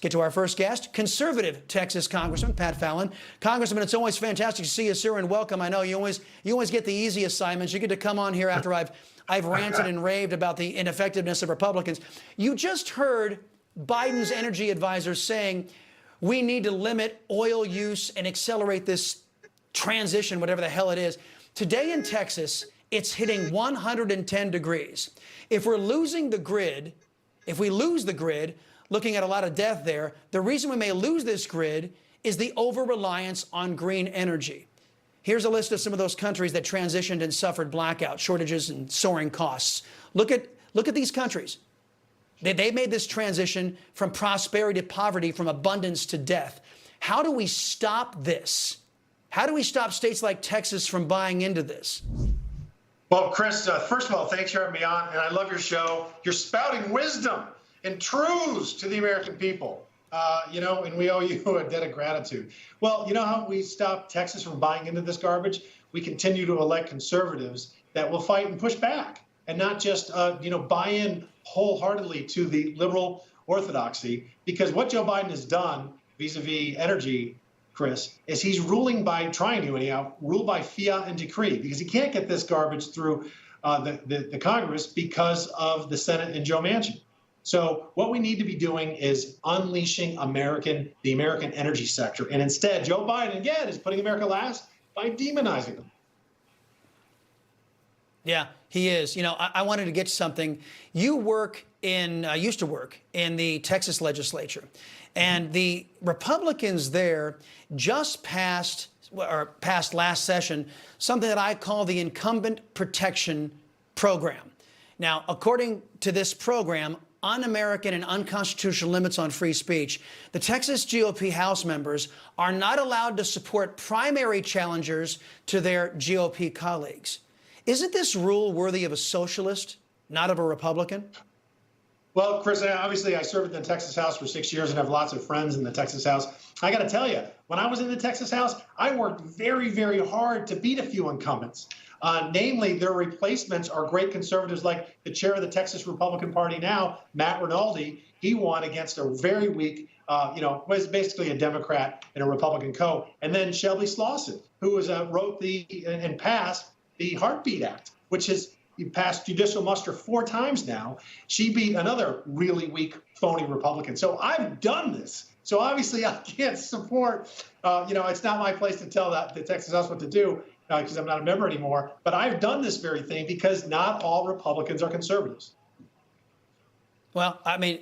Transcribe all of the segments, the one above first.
Get to our first guest, conservative Texas Congressman Pat Fallon. Congressman, it's always fantastic to see you, sir, and welcome. I know you always get the easy assignments. You get to come on here after I've ranted and raved about the ineffectiveness of Republicans. You just heard Biden's energy advisor saying we need to limit oil use and accelerate this transition, whatever the hell it is. Today in Texas, it's hitting 110 degrees. If we're losing the grid, if we lose the grid, looking at a lot of death there, the reason we may lose this grid is the over-reliance on green energy. Here's a list of some of those countries that transitioned and suffered blackout, shortages, and soaring costs. Look at these countries. They made this transition from prosperity to poverty, from abundance to death. How do we stop this? How do we stop states like Texas from buying into this? Well, Chris, first of all, thanks for having me on, and I love your show. You're spouting wisdom and truths to the American people, and we owe you a debt of gratitude. Well, you know how we stop Texas from buying into this garbage? We continue to elect conservatives that will fight and push back and not just, buy in wholeheartedly to the liberal orthodoxy, because what Joe Biden has done vis-a-vis energy, Chris, is he's rule by fiat and decree, because he can't get this garbage through the Congress because of the Senate and Joe Manchin. So what we need to be doing is unleashing the American energy sector. And instead, Joe Biden, again, is putting America last by demonizing them. Yeah, he is. I wanted to get to something. You used to work in the Texas legislature, and the Republicans there just passed last session something that I call the Incumbent Protection Program. Now, according to this program, un-American and unconstitutional limits on free speech, the Texas GOP House members are not allowed to support primary challengers to their GOP colleagues. Isn't this rule worthy of a socialist, not of a Republican? Well, Chris, obviously I served in the Texas House for 6 years and have lots of friends in the Texas House. I got to tell you, when I was in the Texas House, I worked very, very hard to beat a few incumbents. Namely, their replacements are great conservatives like the chair of the Texas Republican Party now, Matt Rinaldi. He won against a very weak, was basically a Democrat and a Republican co. And then Shelby Slauson, who wrote and passed the Heartbeat Act, which has passed judicial muster 4 times now. She beat another really weak, phony Republican. So I've done this. So obviously I can't support, it's not my place to tell the Texas House what to do, because I'm not a member anymore. But I've done this very thing because not all Republicans are conservatives. Well, I mean,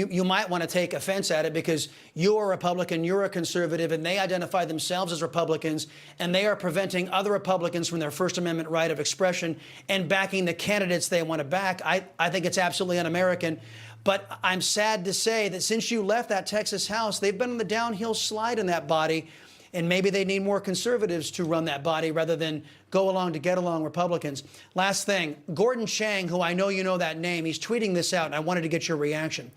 you might want to take offense at it because you're a Republican, you're a conservative, and they identify themselves as Republicans, and they are preventing other Republicans from their First Amendment right of expression and backing the candidates they want to back. I think it's absolutely un-American. But I'm sad to say that since you left that Texas House, they've been on the downhill slide in that body. And maybe they need more conservatives to run that body rather than go along to get along Republicans. Last thing, Gordon Chang, who I know you know that name, he's tweeting this out, and I wanted to get your reaction.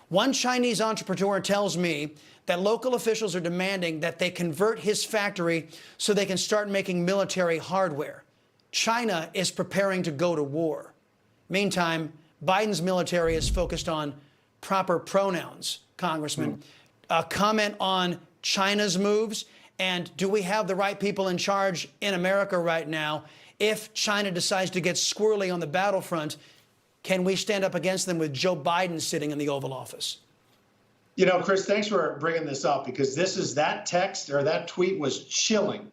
One Chinese entrepreneur tells me that local officials are demanding that they convert his factory so they can start making military hardware. China is preparing to go to war. Meantime, Biden's military is focused on proper pronouns, Congressman. Comment on China's moves, and do we have the right people in charge in America right now? If China decides to get squirrely on the battlefront, can we stand up against them with Joe Biden sitting in the Oval Office? Chris, thanks for bringing this up, because that text or that tweet was chilling.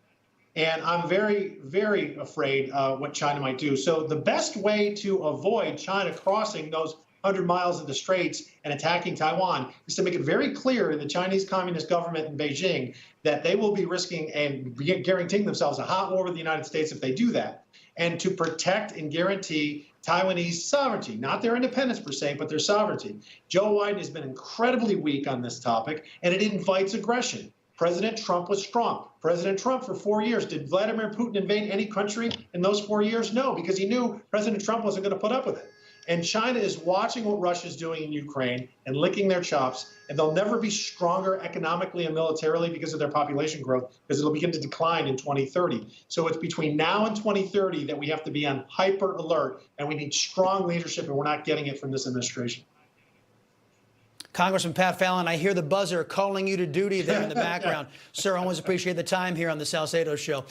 And I'm very, very afraid what China might do. So the best way to avoid China crossing those 100 miles of the straits and attacking Taiwan is to make it very clear in the Chinese Communist government in Beijing that they will be risking and guaranteeing themselves a hot war with the United States if they do that, and to protect and guarantee Taiwanese sovereignty, not their independence per se, but their sovereignty. Joe Biden has been incredibly weak on this topic, and it invites aggression. President Trump was strong. President Trump for 4 years. Did Vladimir Putin invade any country in those 4 years? No, because he knew President Trump wasn't going to put up with it. And China is watching what Russia's doing in Ukraine and licking their chops, and they'll never be stronger economically and militarily because of their population growth, because it'll begin to decline in 2030. So it's between now and 2030 that we have to be on hyper alert, and we need strong leadership, and we're not getting it from this administration. Congressman Pat Fallon, I hear the buzzer calling you to duty there in the background. Sir, I always appreciate the time here on the Salcedo Show.